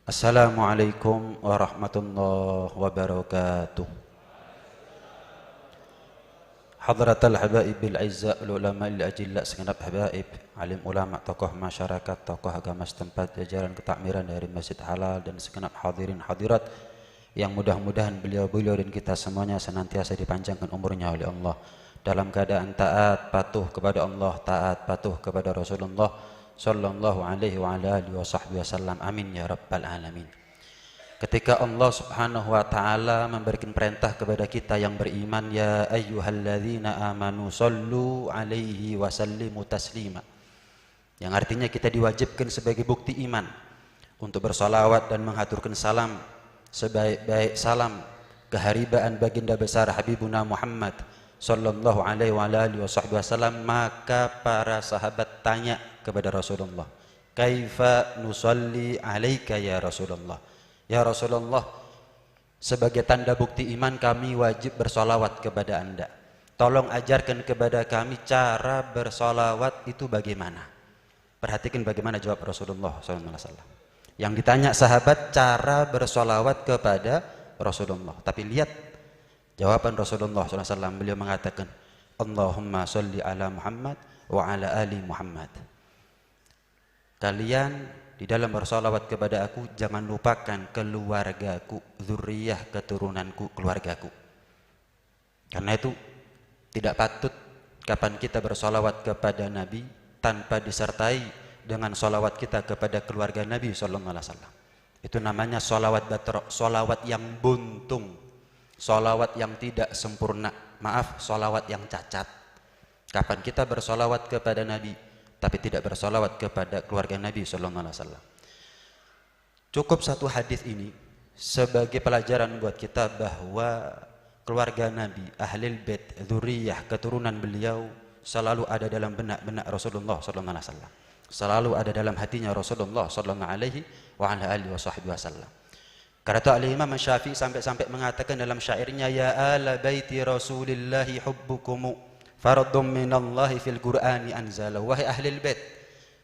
Assalamualaikum warahmatullahi wabarakatuh. Hadratal habaibil aizza ulama il ajilla, segenap habaib, alim ulama, tokoh masyarakat, tokoh agama setempat, jajaran ketakmiran dari Masjid Halal, dan segenap hadirin hadirat yang mudah-mudahan beliau-beliau dan kita semuanya senantiasa dipanjangkan umurnya oleh Allah dalam keadaan taat patuh kepada Allah, taat patuh kepada Rasulullah sallallahu alaihi wa ala alihi wasallam. Amin ya rabbal alamin. Ketika Allah subhanahu wa ta'ala memberikan perintah kepada kita yang beriman, ya ayyuhalladzina amanu sallu alaihi wasallimu taslima, yang artinya kita diwajibkan sebagai bukti iman untuk bersolawat dan menghaturkan salam sebaik-baik salam keharibaan baginda besar Habibuna Muhammad sallallahu alaihi wa alihi wasallam. Maka para sahabat tanya kepada Rasulullah, kaifa nusalli alaika ya Rasulullah? Ya Rasulullah, sebagai tanda bukti iman kami wajib bersolawat kepada Anda. Tolong ajarkan kepada kami cara bersolawat itu bagaimana. Perhatikan bagaimana jawab Rasulullah SAW. Yang ditanya sahabat cara bersolawat kepada Rasulullah. Tapi lihat jawaban Rasulullah SAW. Beliau mengatakan, Allahumma sholli ala Muhammad wa ala ali Muhammad. Kalian di dalam bersolawat kepada aku jangan lupakan keluargaku, zuriyah keturunanku, keluargaku. Karena itu tidak patut kapan kita bersolawat kepada Nabi tanpa disertai dengan solawat kita kepada keluarga Nabi sallallahu alaihi wasallam. Itu namanya solawat batrok, solawat yang buntung, solawat yang tidak sempurna, maaf, solawat yang cacat. Kapan kita bersolawat kepada Nabi tapi tidak bersolawat kepada keluarga Nabi sallallahu alaihi wasallam. Cukup satu hadis ini sebagai pelajaran buat kita bahwa keluarga Nabi, ahlul bait, dzurriyyah, keturunan beliau selalu ada dalam benak-benak Rasulullah sallallahu alaihi wasallam. Selalu ada dalam hatinya Rasulullah sallallahu alaihi wa ala alihi wasallam. Karena itu Al-Imam Syafi'i sampai mengatakan dalam syairnya, ya ala baiti Rasulillahi hubbukumu fardun minallahi fil Qur'ani anzala. Wahai ahlul bait,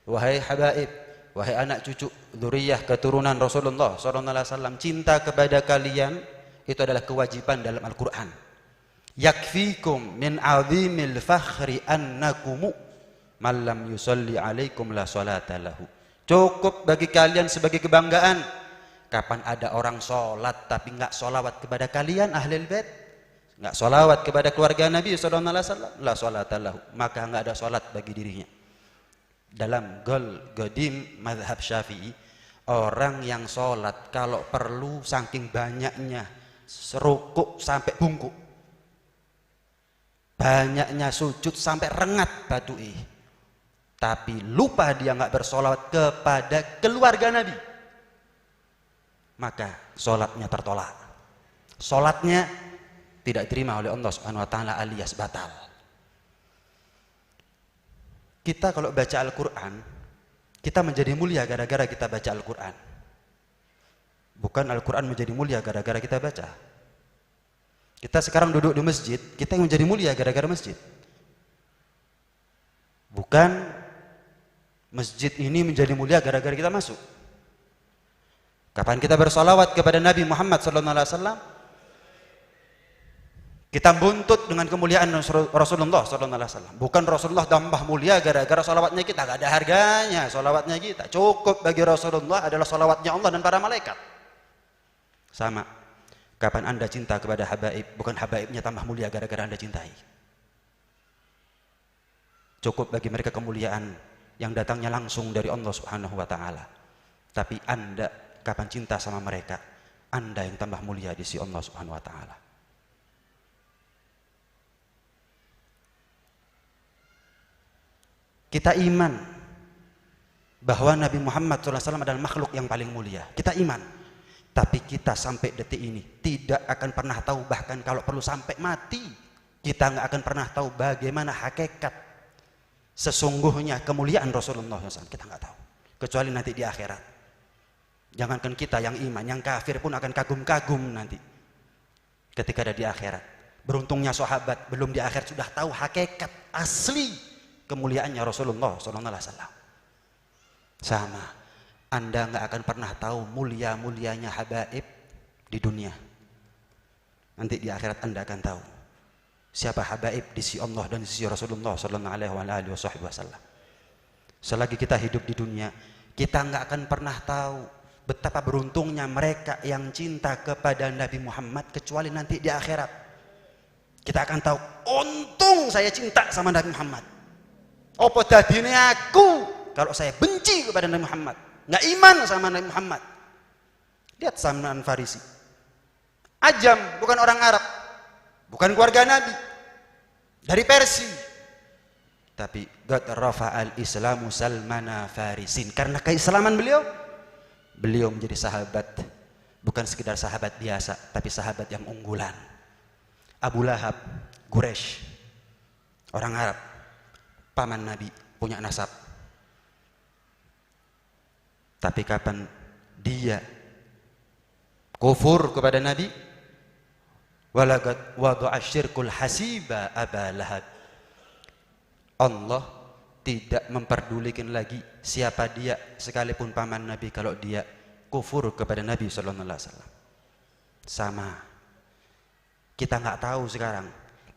wahai habaib, wahai anak cucu dzurriyyah keturunan Rasulullah sallallahu alaihi wasallam, cinta kepada kalian itu adalah kewajiban dalam Al-Qur'an. Yakfikum min azimil fakhri annakum man lam yusalli alaikum la salata lahu. Cukup bagi kalian sebagai kebanggaan kapan ada orang salat tapi enggak salawat kepada kalian ahlul bait, enggak salawat kepada keluarga Nabi sallallahu alaihi wasallam, la salata lahu, maka enggak ada salat bagi dirinya. Dalam Gol Godim mazhab Syafi'i, orang yang salat kalau perlu saking banyaknya serukuk sampai bungkuk, banyaknya sujud sampai rengat batui, tapi lupa dia enggak bersolawat kepada keluarga Nabi, maka salatnya tertolak, salatnya tidak diterima oleh Allah Subhanahu wa taala alias batal. Kita kalau baca Al-Qur'an, kita menjadi mulia gara-gara kita baca Al-Qur'an. Bukan Al-Qur'an menjadi mulia gara-gara kita baca. Kita sekarang duduk di masjid, kita yang menjadi mulia gara-gara masjid. Bukan masjid ini menjadi mulia gara-gara kita masuk. Kapan kita bersolawat kepada Nabi Muhammad SAW, kita buntut dengan kemuliaan Rasulullah SAW. Bukan Rasulullah tambah mulia gara-gara solawatnya kita. Gak ada harganya solawatnya kita. Cukup bagi Rasulullah adalah solawatnya Allah dan para malaikat. Sama. Kapan anda cinta kepada habaib, bukan habaibnya tambah mulia gara-gara anda cintai. Cukup bagi mereka kemuliaan yang datangnya langsung dari Allah Subhanahu wa ta'ala. Tapi anda kapan cinta sama mereka, anda yang tambah mulia di sisi Allah Subhanahu wa ta'ala. Kita iman bahwa Nabi Muhammad SAW adalah makhluk yang paling mulia. Kita iman. Tapi kita sampai detik ini tidak akan pernah tahu, bahkan kalau perlu sampai mati, kita nggak akan pernah tahu bagaimana hakikat sesungguhnya kemuliaan Rasulullah SAW. Kita nggak tahu. Kecuali nanti di akhirat. Jangankan kita yang iman, yang kafir pun akan kagum-kagum nanti. Ketika ada di akhirat. Beruntungnya sahabat belum di akhirat sudah tahu hakikat asli kemuliaannya Rasulullah SAW. Sama. Anda nggak akan pernah tahu mulia-mulianya habaib di dunia. Nanti di akhirat Anda akan tahu siapa habaib di sisi Allah dan di sisi Rasulullah sallallahu alaihi wasallam. Selagi kita hidup di dunia, kita nggak akan pernah tahu betapa beruntungnya mereka yang cinta kepada Nabi Muhammad, kecuali nanti di akhirat. Kita akan tahu, untung saya cinta sama Nabi Muhammad. Apa dadine aku kalau saya benci kepada Nabi Muhammad, nggak iman sama Nabi Muhammad. Lihat Salman Farisi, ajam, bukan orang Arab, bukan keluarga Nabi, dari Persia. Tapi qad rafa'al Islamu Salmana Farisin. Karena keislaman beliau menjadi sahabat, bukan sekedar sahabat biasa, tapi sahabat yang unggulan. Abu Lahab, Quraisy, orang Arab, paman Nabi, punya nasab. Tapi kapan dia kufur kepada Nabi, walaqad wada'a syirkul hasiba Aba Lahab. Allah tidak memperdulikan lagi siapa dia, sekalipun paman Nabi, kalau dia kufur kepada Nabi sallallahu alaihi wasallam. Sama. Kita nggak tahu sekarang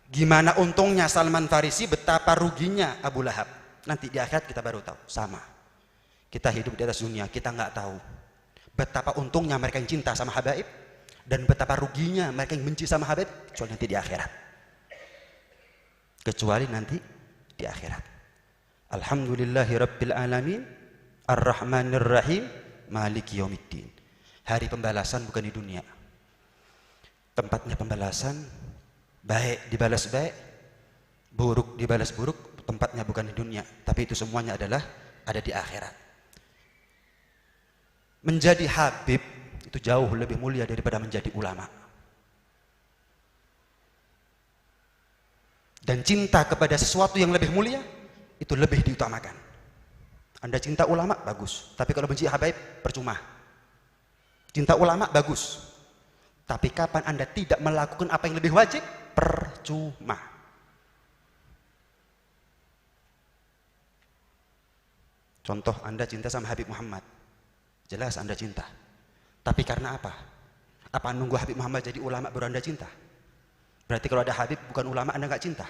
gimana untungnya Salman Farisi, betapa ruginya Abu Lahab. Nanti di akhirat kita baru tahu. Sama. Kita hidup di atas dunia, kita nggak tahu betapa untungnya mereka yang cinta sama habaib dan betapa ruginya mereka yang benci sama habaib, kecuali nanti di akhirat. Kecuali nanti di akhirat. Alhamdulillahi Rabbil Alamin, Ar-Rahmanir Rahim, Maliki Yaumiddin. Hari pembalasan bukan di dunia. Tempatnya pembalasan, baik dibalas baik, buruk dibalas buruk, tempatnya bukan di dunia, tapi itu semuanya adalah ada di akhirat. Menjadi habib itu jauh lebih mulia daripada menjadi ulama. Dan cinta kepada sesuatu yang lebih mulia itu lebih diutamakan. Anda cinta ulama, bagus. Tapi kalau benci habaib, percuma. Cinta ulama, bagus. Tapi kapan Anda tidak melakukan apa yang lebih wajib, percuma. Contoh, Anda cinta sama Habib Muhammad. Jelas Anda cinta. Tapi karena apa? Apa nunggu Habib Muhammad jadi ulama baru Anda cinta? Berarti kalau ada Habib bukan ulama, Anda nggak cinta.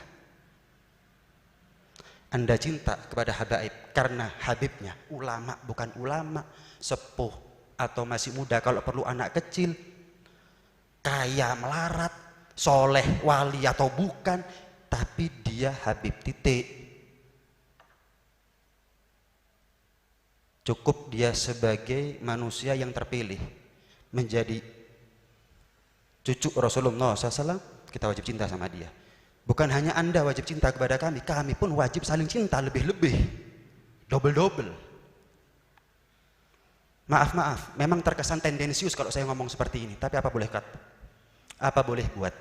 Anda cinta kepada habaib karena Habibnya ulama, bukan ulama, sepuh atau masih muda, kalau perlu anak kecil, kaya melarat, soleh, wali atau bukan, tapi dia Habib, titik. Cukup dia sebagai manusia yang terpilih menjadi cucu Rasulullah SAW, kita wajib cinta sama dia. Bukan hanya Anda wajib cinta kepada kami, kami pun wajib saling cinta lebih-lebih, double-double. Maaf, memang terkesan tendensius kalau saya ngomong seperti ini, tapi apa boleh kata? Apa boleh buat?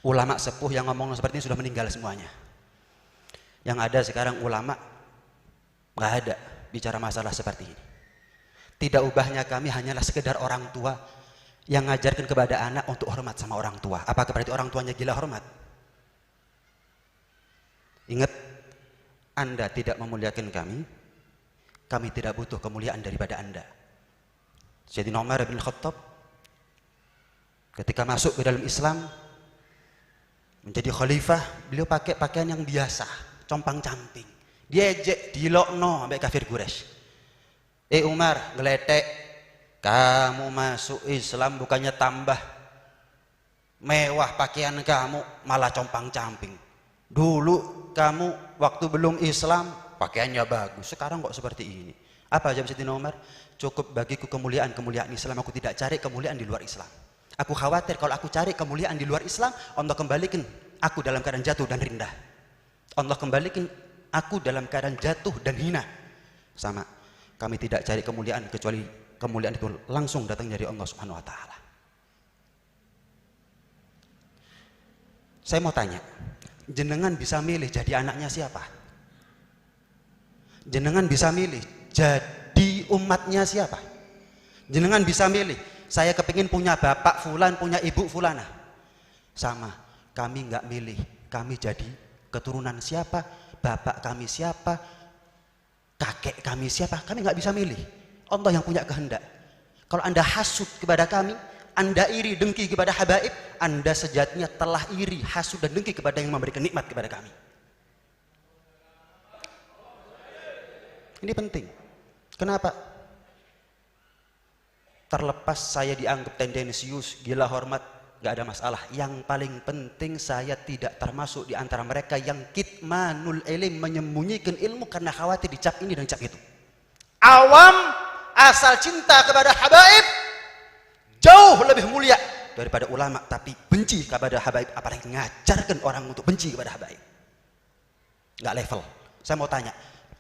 Ulama sepuh yang ngomong seperti ini sudah meninggal semuanya. Yang ada sekarang ulama nggak ada bicara masalah seperti ini. Tidak ubahnya kami hanyalah sekedar orang tua yang ngajarkan kepada anak untuk hormat sama orang tua. Apakah berarti orang tuanya gila hormat? Ingat, Anda tidak memuliakan kami tidak butuh kemuliaan daripada Anda. Sayyidina Umar bin Khattab ketika masuk ke dalam Islam menjadi khalifah, beliau pakai pakaian yang biasa, compang-camping. Diejek, dilokno sampai kafir Quraisy. Umar, ngeletek, kamu masuk Islam bukannya tambah mewah pakaian kamu, malah compang-camping. Dulu kamu waktu belum Islam pakaiannya bagus, sekarang kok seperti ini. Apa jawab Sayyidina Umar? Cukup bagiku kemuliaan Islam, aku tidak cari kemuliaan di luar Islam. Aku khawatir kalau aku cari kemuliaan di luar Islam, Allah kembalikan aku dalam keadaan jatuh dan rendah. Allah kembalikan aku dalam keadaan jatuh dan hina. Sama, kami tidak cari kemuliaan kecuali kemuliaan itu langsung datang dari Allah Subhanahu wa taala. Saya mau tanya, jenengan bisa milih jadi anaknya siapa? Jenengan bisa milih jadi umatnya siapa? Jenengan bisa milih, saya kepingin punya bapak fulan, punya ibu fulana. Sama, kami nggak milih, kami jadi keturunan siapa, bapak kami siapa, kakek kami siapa, kami nggak bisa milih. Allah yang punya kehendak. Kalau Anda hasud kepada kami, Anda iri dengki kepada habaib, Anda sejatinya telah iri, hasud dan dengki kepada yang memberikan nikmat kepada kami. Ini penting. Kenapa? Terlepas saya dianggap tendensius, gila hormat, gak ada masalah. Yang paling penting saya tidak termasuk di antara mereka yang kitmanul ilim, menyembunyikan ilmu karena khawatir dicap ini dan dicap itu. Awam asal cinta kepada habaib jauh lebih mulia daripada ulama, tapi benci kepada habaib, apalagi ngajarkan orang untuk benci kepada habaib. Gak level. Saya mau tanya,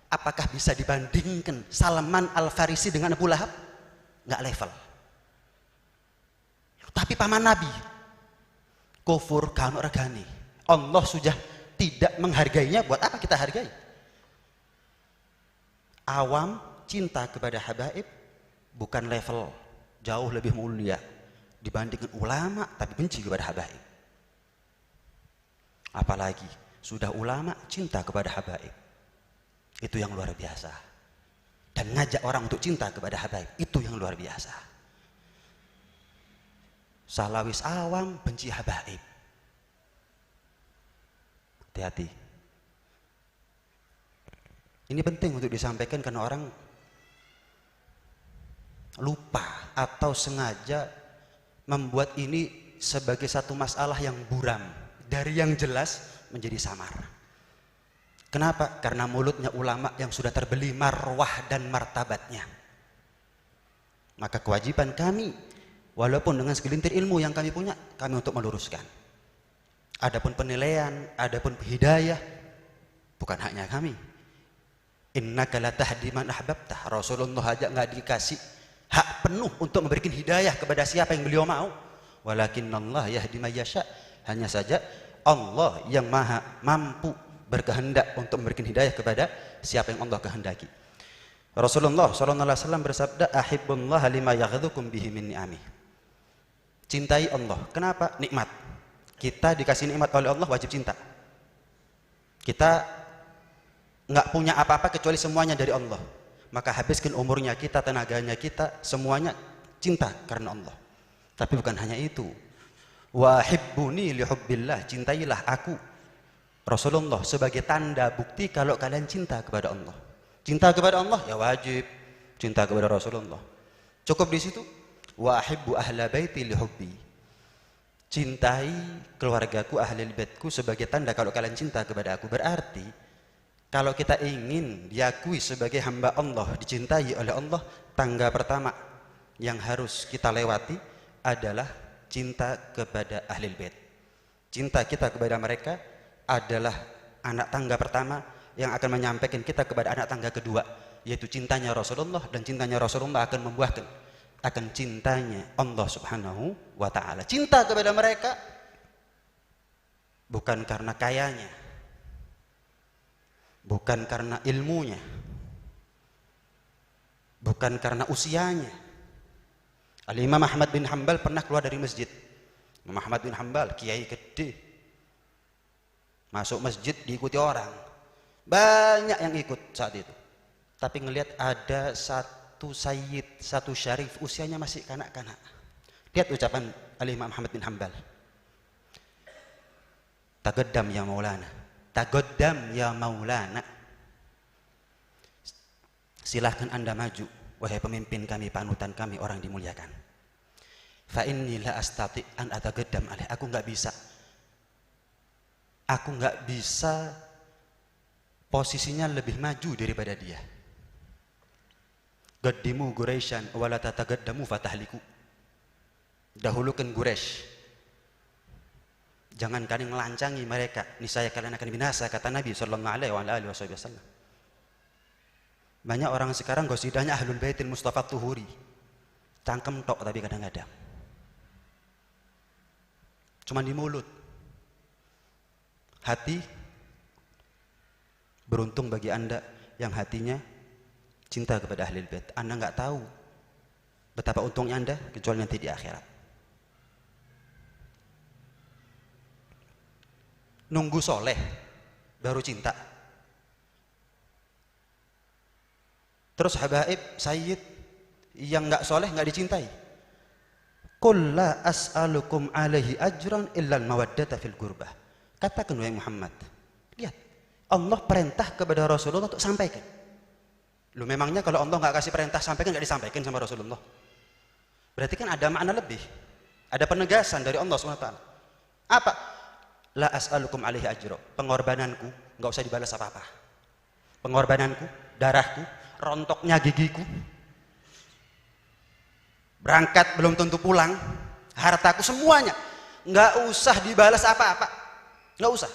apakah bisa dibandingkan Salman Al-Farisi dengan Abu Lahab? Nggak level. Tapi paman Nabi, kufur kanu regani. Allah sudah tidak menghargainya, buat apa kita hargai? Awam cinta kepada habaib bukan level, jauh lebih mulia dibandingkan ulama tapi benci kepada habaib. Apalagi sudah ulama cinta kepada habaib. Itu yang luar biasa. Dan ngajak orang untuk cinta kepada habaib, itu yang luar biasa. Salawis awam benci habaib. Hati-hati. Ini penting untuk disampaikan karena orang lupa atau sengaja membuat ini sebagai satu masalah yang buram, dari yang jelas menjadi samar. Kenapa? Karena mulutnya ulama yang sudah terbeli marwah dan martabatnya. Maka kewajiban kami, walaupun dengan segelintir ilmu yang kami punya, kami untuk meluruskan. Adapun penilaian, adapun hidayah, bukan haknya kami. Innaka la tahdi man ahbabta. Rasulullah aja nggak dikasih hak penuh untuk memberikan hidayah kepada siapa yang beliau mau. Walakinnallah yahdi may yasha. Hanya saja Allah yang maha mampu berkehendak untuk memberikan hidayah kepada siapa yang Allah kehendaki. Rasulullah SAW bersabda, ahibbullah lima yaghdukum bihi min ni'amih. Cintai Allah. Kenapa? Nikmat. Kita dikasih nikmat oleh Allah, wajib cinta. Kita nggak punya apa-apa kecuali semuanya dari Allah. Maka habiskan umurnya kita, tenaganya kita, semuanya cinta karena Allah. Tapi bukan hanya itu. Wahibbuni lihubbillah. Cintailah aku, Rasulullah, sebagai tanda bukti kalau kalian cinta kepada Allah. Cinta kepada Allah ya wajib cinta kepada Rasulullah. Cukup di situ. Wa ahibbu ahla baiti lihubbi. Cintai keluargaku, ahli baitku sebagai tanda kalau kalian cinta kepada aku. Berarti kalau kita ingin diakui sebagai hamba Allah, dicintai oleh Allah, tangga pertama yang harus kita lewati adalah cinta kepada ahli bait. Cinta kita kepada mereka adalah anak tangga pertama yang akan menyampaikan kita kepada anak tangga kedua, yaitu cintanya Rasulullah, dan cintanya Rasulullah akan membuahkan akan cintanya Allah Subhanahu wa ta'ala. Cinta kepada mereka bukan karena kayanya, bukan karena ilmunya, bukan karena usianya. Al-Imam Ahmad bin Hanbal pernah keluar dari masjid. Imam Ahmad bin Hanbal, kiai gede, masuk masjid diikuti orang, banyak yang ikut saat itu. Tapi ngelihat ada satu sayyid, satu syarif, usianya masih kanak-kanak. Lihat ucapan Al-Imam Ahmad bin Hanbal, tagoddam ya maulana, tagoddam ya maulana. Silahkan anda maju, wahai pemimpin kami, panutan kami, orang dimuliakan. Fa inni la astati an atagoddam alaih. Aku nggak bisa posisinya lebih maju daripada dia. Gaddimu Quraisyan wala tatagaddamu fatahliku. Dahulukan Quraisy, jangan kalian melancangi mereka, niscaya kalian akan binasa, kata Nabi sallallahu alaihi wasallam. Banyak orang sekarang gosidahnya Ahlul Baitil Mustafa Tuhuri, cangkem tok tapi kadang-kadang cuma di mulut. Hati, beruntung bagi anda yang hatinya cinta kepada Ahlul Bait. Anda nggak tahu betapa untungnya anda kecuali nanti di akhirat. Nunggu soleh baru cinta. Terus habaib, sayyid yang nggak soleh nggak dicintai. Qul la as'alukum alaihi ajran illa al-mawaddata fil qurbah. Katakan wahai Muhammad, lihat, Allah perintah kepada Rasulullah untuk sampaikan. Lu memangnya kalau Allah nggak kasih perintah sampaikan, nggak disampaikan sama Rasulullah? Berarti kan ada makna lebih, ada penegasan dari Allah SWT. Apa? La as'alukum alaihi ajra. Pengorbananku nggak usah dibalas apa-apa. Pengorbananku, darahku, rontoknya gigiku, berangkat belum tentu pulang, hartaku, semuanya nggak usah dibalas apa-apa, nggak usah.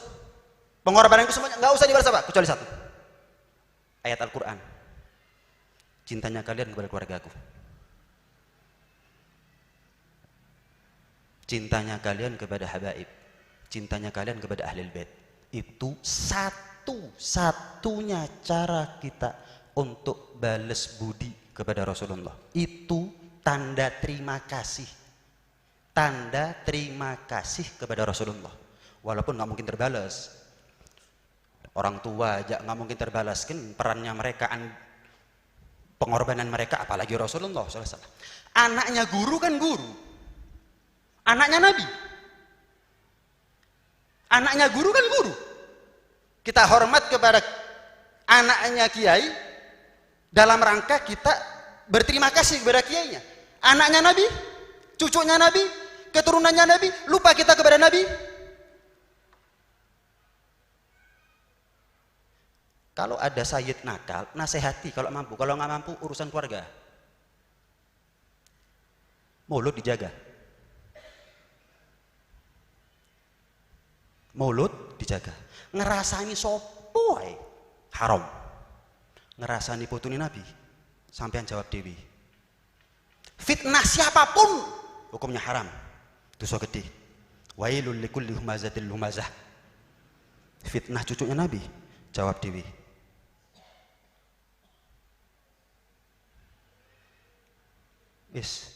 Pengorbananku semuanya nggak usah dibalas apa, kecuali satu, ayat Al-Quran. Cintanya kalian kepada keluargaku, cintanya kalian kepada habaib, cintanya kalian kepada ahlul bait. Itu satu-satunya cara kita untuk balas budi kepada Rasulullah. Itu tanda terima kasih, tanda terima kasih kepada Rasulullah. Walaupun nggak mungkin terbalas, orang tua aja nggak mungkin terbalas, kan perannya mereka, pengorbanan mereka, apalagi Rasulullah SAW. Anaknya guru kan guru, anaknya Nabi, anaknya guru kan guru. Kita hormat kepada anaknya kiai dalam rangka kita berterima kasih kepada kiainya. Anaknya Nabi, cucunya Nabi, keturunannya Nabi, lupa kita kepada Nabi. Kalau ada sayyid nakal, nasihati kalau mampu. Kalau nggak mampu, urusan keluarga. Mulut dijaga. Mulut dijaga. Ngerasani sopo ae haram. Ngerasani putune Nabi, sampean jawab dewi. Fitnah siapapun hukumnya haram, dosa gede. Wailul likulli humazatil lumazah. Fitnah cucunya Nabi, jawab dewi. Yes.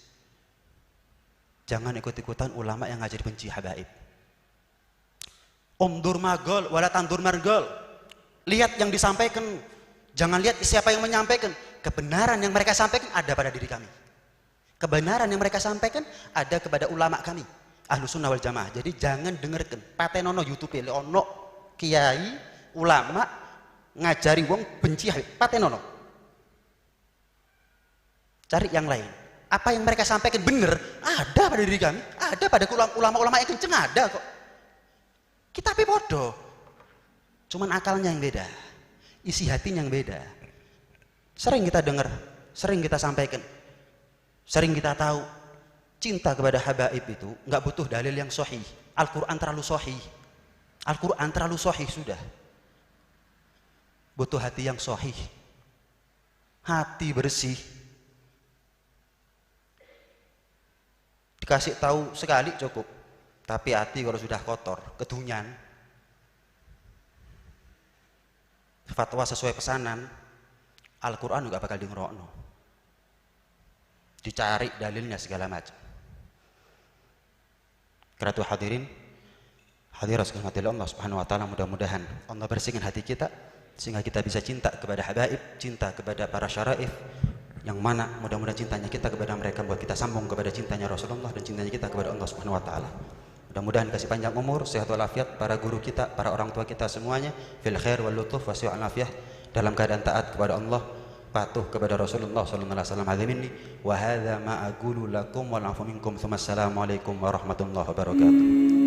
Jangan ikut-ikutan ulama yang ngajari benci habaib. Umdur magol wala tandur margol. Lihat yang disampaikan, jangan lihat siapa yang menyampaikan. Kebenaran yang mereka sampaikan ada pada diri kami. Kebenaran yang mereka sampaikan ada kepada ulama kami, Ahlus Sunnah wal Jamaah. Jadi jangan dengarkan patenono YouTube ono kiai ulama ngajari wong benci habib, patenono. Cari yang lain. Apa yang mereka sampaikan benar ada pada diri kami, ada pada ulama-ulama yang kenceng, ada kok. Kita tapi bodoh, cuman akalnya yang beda, isi hatinya yang beda. Sering kita dengar, sering kita sampaikan, sering kita tahu, cinta kepada habaib itu nggak butuh dalil yang sahih. Al-Quran terlalu sahih, Al-Quran terlalu sahih sudah. Butuh hati yang sahih, hati bersih. Dikasih tahu sekali cukup, tapi hati kalau sudah kotor, kedunyan, fatwa sesuai pesanan, Al-Quran juga bakal dingerokno, dicari dalilnya segala macam. Karena hadirin, hadirat sekalian Allah Subhanahu Wa Taala, mudah-mudahan Allah bersihkan hati kita sehingga kita bisa cinta kepada habaib, cinta kepada para syaraif, yang mana mudah-mudahan cintanya kita kepada mereka buat kita sambung kepada cintanya Rasulullah dan cintanya kita kepada Allah Subhanahu Wa Taala. Mudah-mudahan kasih panjang umur, sehat walafiat para guru kita, para orang tua kita semuanya, fil khair wal lutuf wasi'al afiyah, dalam keadaan taat kepada Allah, patuh kepada Rasulullah sallallahu alaihi wasallam. Azimini wa hadza ma aqulu lakum wa afu minkum. Assalamualaikum warahmatullahi wabarakatuh.